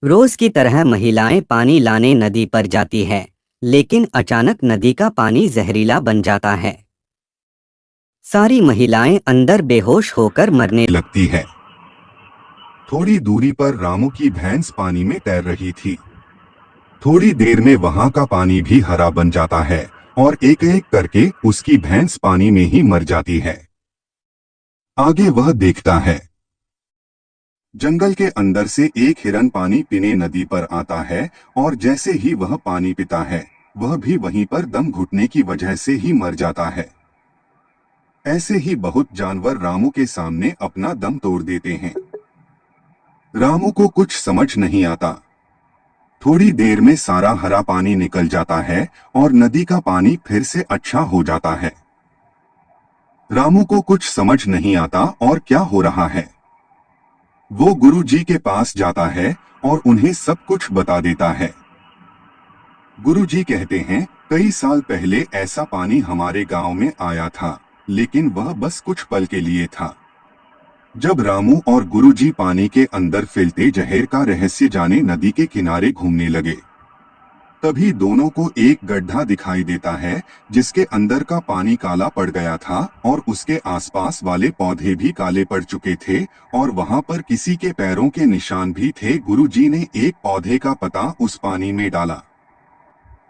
रोज की तरह महिलाएं पानी लाने नदी पर जाती है, लेकिन अचानक नदी का पानी जहरीला बन जाता है। सारी महिलाएं अंदर बेहोश होकर मरने लगती है। थोड़ी दूरी पर रामू की भैंस पानी में तैर रही थी। थोड़ी देर में वहां का पानी भी हरा बन जाता है और एक एक करके उसकी भैंस पानी में ही मर जाती है। आगे वह देखता है। जंगल के अंदर से एक हिरन पानी पीने नदी पर आता है और जैसे ही वह पानी पीता है, वह भी वहीं पर दम घुटने की वजह से ही मर जाता है। ऐसे ही बहुत जानवर रामू के सामने अपना दम तोड़ देते हैं। रामू को कुछ समझ नहीं आता। थोड़ी देर में सारा हरा पानी निकल जाता है और नदी का पानी फिर से अच्छा हो जाता है। रामू को कुछ समझ नहीं आता और क्या हो रहा है। वो गुरुजी के पास जाता है और उन्हें सब कुछ बता देता है। गुरुजी कहते हैं, कई साल पहले ऐसा पानी हमारे गांव में आया था, लेकिन वह बस कुछ पल के लिए था। जब रामू और गुरुजी पानी के अंदर फैलते जहर का रहस्य जाने नदी के किनारे घूमने लगे, तभी दोनों को एक गड्ढा दिखाई देता है जिसके अंदर का पानी काला पड़ गया था और उसके आसपास वाले पौधे भी काले पड़ चुके थे और वहां पर किसी के पैरों के निशान भी थे। गुरुजी ने एक पौधे का पत्ता उस पानी में डाला।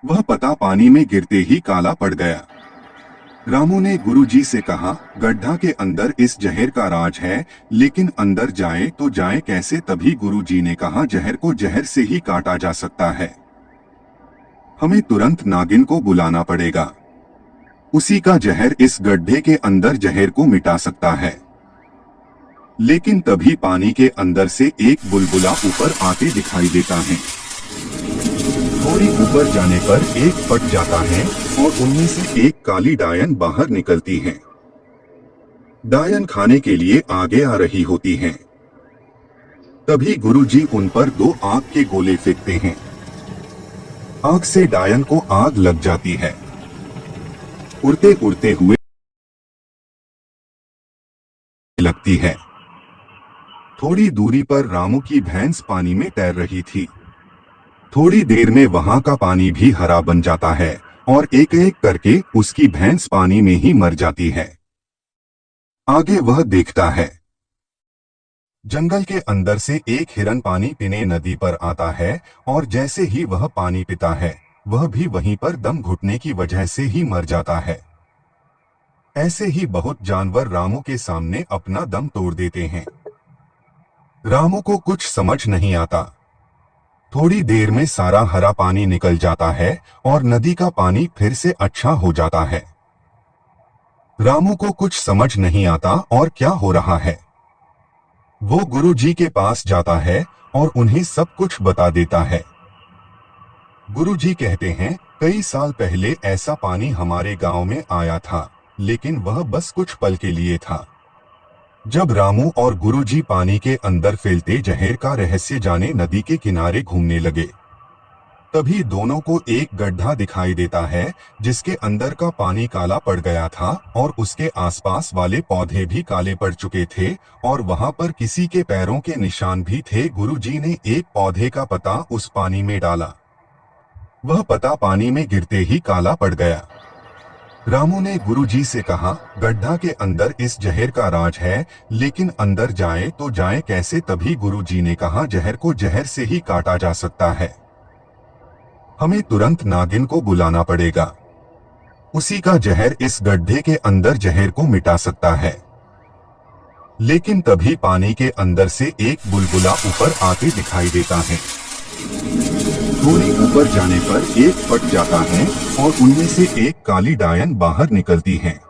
वह पत्ता पानी में गिरते ही काला पड़ गया। रामू ने गुरुजी से कहा, गड्ढा के अंदर इस जहर का राज है, लेकिन अंदर जाए तो जाए कैसे। तभी गुरुजी ने कहा, जहर को जहर से ही काटा जा सकता है। हमें तुरंत नागिन को बुलाना पड़ेगा। उसी का जहर इस गड्ढे के अंदर जहर को मिटा सकता है। लेकिन तभी पानी के अंदर से एक बुलबुला ऊपर आके दिखाई देता है। थोड़ी ऊपर जाने पर एक फट जाता है और उनमें से एक काली डायन बाहर निकलती है। डायन खाने के लिए आगे आ रही होती हैं। तभी गुरुजी उन पर दो आग के गोले फेंकते हैं। आग से डायन को आग लग जाती है। उड़ते उड़ते हुए लगती है। थोड़ी दूरी पर रामू की भैंस पानी में तैर रही थी। थोड़ी देर में वहां का पानी भी हरा बन जाता है और एक एक करके उसकी भैंस पानी में ही मर जाती है। आगे वह देखता है। जंगल के अंदर से एक हिरन पानी पीने नदी पर आता है और जैसे ही वह पानी पीता है, वह भी वहीं पर दम घुटने की वजह से ही मर जाता है। ऐसे ही बहुत जानवर रामू के सामने अपना दम तोड़ देते हैं। रामू को कुछ समझ नहीं आता। थोड़ी देर में सारा हरा पानी निकल जाता है और नदी का पानी फिर से अच्छा हो जाता है। रामू को कुछ समझ नहीं आता और क्या हो रहा है। वो गुरुजी के पास जाता है और उन्हें सब कुछ बता देता है। गुरुजी कहते हैं, कई साल पहले ऐसा पानी हमारे गांव में आया था, लेकिन वह बस कुछ पल के लिए था। जब रामू और गुरुजी पानी के अंदर फैलते जहर का रहस्य जाने नदी के किनारे घूमने लगे, तभी दोनों को एक गड्ढा दिखाई देता है जिसके अंदर का पानी काला पड़ गया था और उसके आसपास वाले पौधे भी काले पड़ चुके थे और वहां पर किसी के पैरों के निशान भी थे। गुरुजी ने एक पौधे का पत्ता उस पानी में डाला। वह पत्ता पानी में गिरते ही काला पड़ गया। रामू ने गुरुजी से कहा, गड्ढा के अंदर इस जहर का राज है, लेकिन अंदर जाए तो जाए कैसे। तभी गुरुजी ने कहा, जहर को जहर से ही काटा जा सकता है। हमें तुरंत नागिन को बुलाना पड़ेगा। उसी का जहर इस गड्ढे के अंदर जहर को मिटा सकता है। लेकिन तभी पानी के अंदर से एक बुलबुला ऊपर आके दिखाई देता है। थोड़ी ऊपर जाने पर एक फट जाता है और उनमें से एक काली डायन बाहर निकलती है।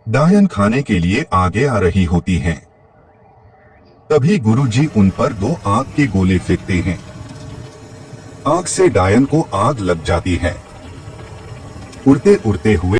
डायन खाने के लिए आगे आ रही होती हैं। तभी गुरुजी उन पर दो आग के गोले फेंकते हैं। आग से डायन को आग लग जाती है। उड़ते उड़ते हुए